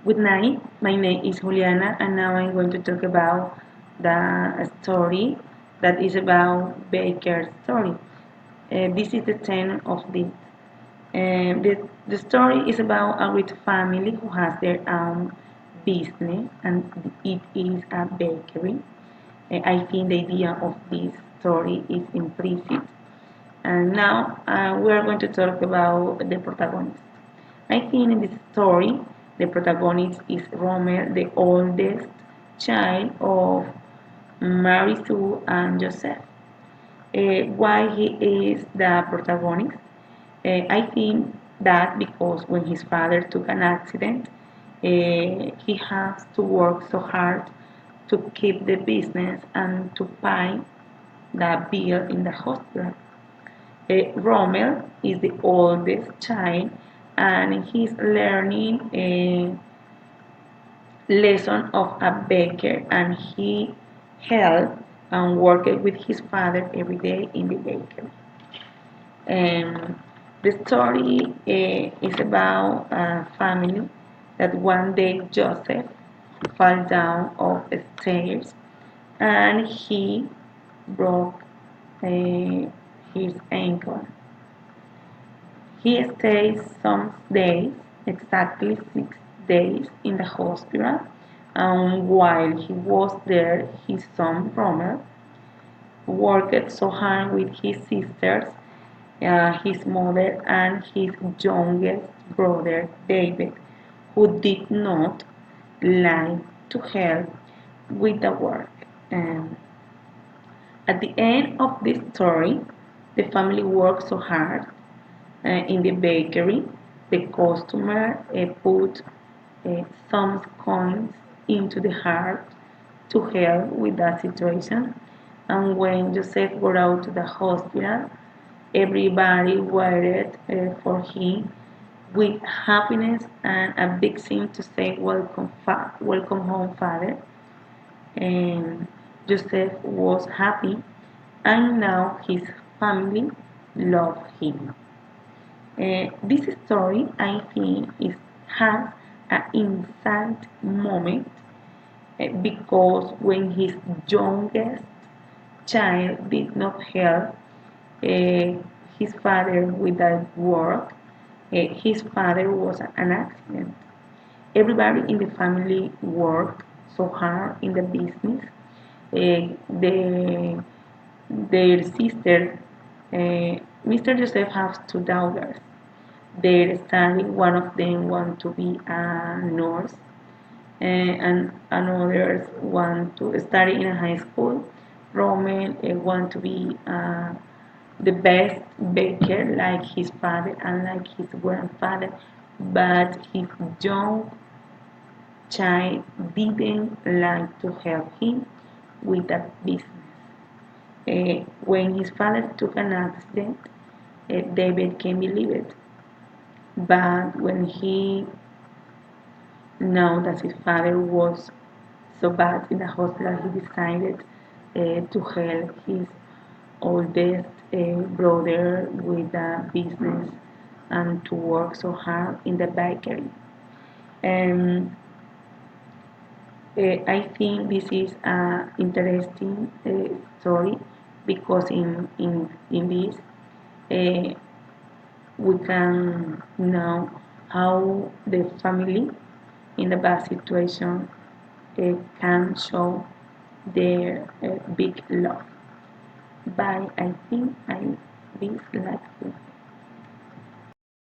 Good night. My name is Juliana, and now I'm going to talk about the story that is about Baker's story. This is the tenor of this. The story is about a rich family who has their own business, and it is a bakery. I think the idea of this story is implicit. And now we are going to talk about the protagonist. I think in this story, the protagonist is Romer, the oldest child of Mary Sue and Joseph. Why he is the protagonist? I think that because when his father took an accident, he has to work so hard to keep the business and to pay the bill in the hospital. Rommel is the oldest child and he's learning a lesson of a baker and he helped and worked with his father every day in the bakery. And the story is about a family that one day Joseph fell down off the stairs and he broke uh, his ankle. He stayed some days, exactly 6 days, in the hospital, and while he was there, his son Rommel worked so hard with his sisters, his mother, and his youngest brother David, who did not like to help with the work. Um, at the end of this story, the family worked so hard in the bakery. The customer put some coins into the heart to help with that situation. And when Joseph got out to the hospital, everybody waited for him with happiness and a big scene to say, welcome home, father." And Joseph was happy, and now his family loved him. This story, I think, has an insight moment because when his youngest child did not help uh, his father with that work, his father was an accident. Everybody in the family worked so hard in the business. The their sister, Mr. Joseph has two daughters. They're studying. One of them want to be a nurse, and another want to study in a high school. Roman want to be the best baker like his father and like his grandfather, but his young child didn't like to help him with that business. When his father took an accident, David can't believe it. But when he knew that his father was so bad in the hospital, he decided to help his oldest brother with the business and to work so hard in the bakery. And I think this is an interesting story because in this uh, we can know how the family in the bad situation can show their big love. But I think I this like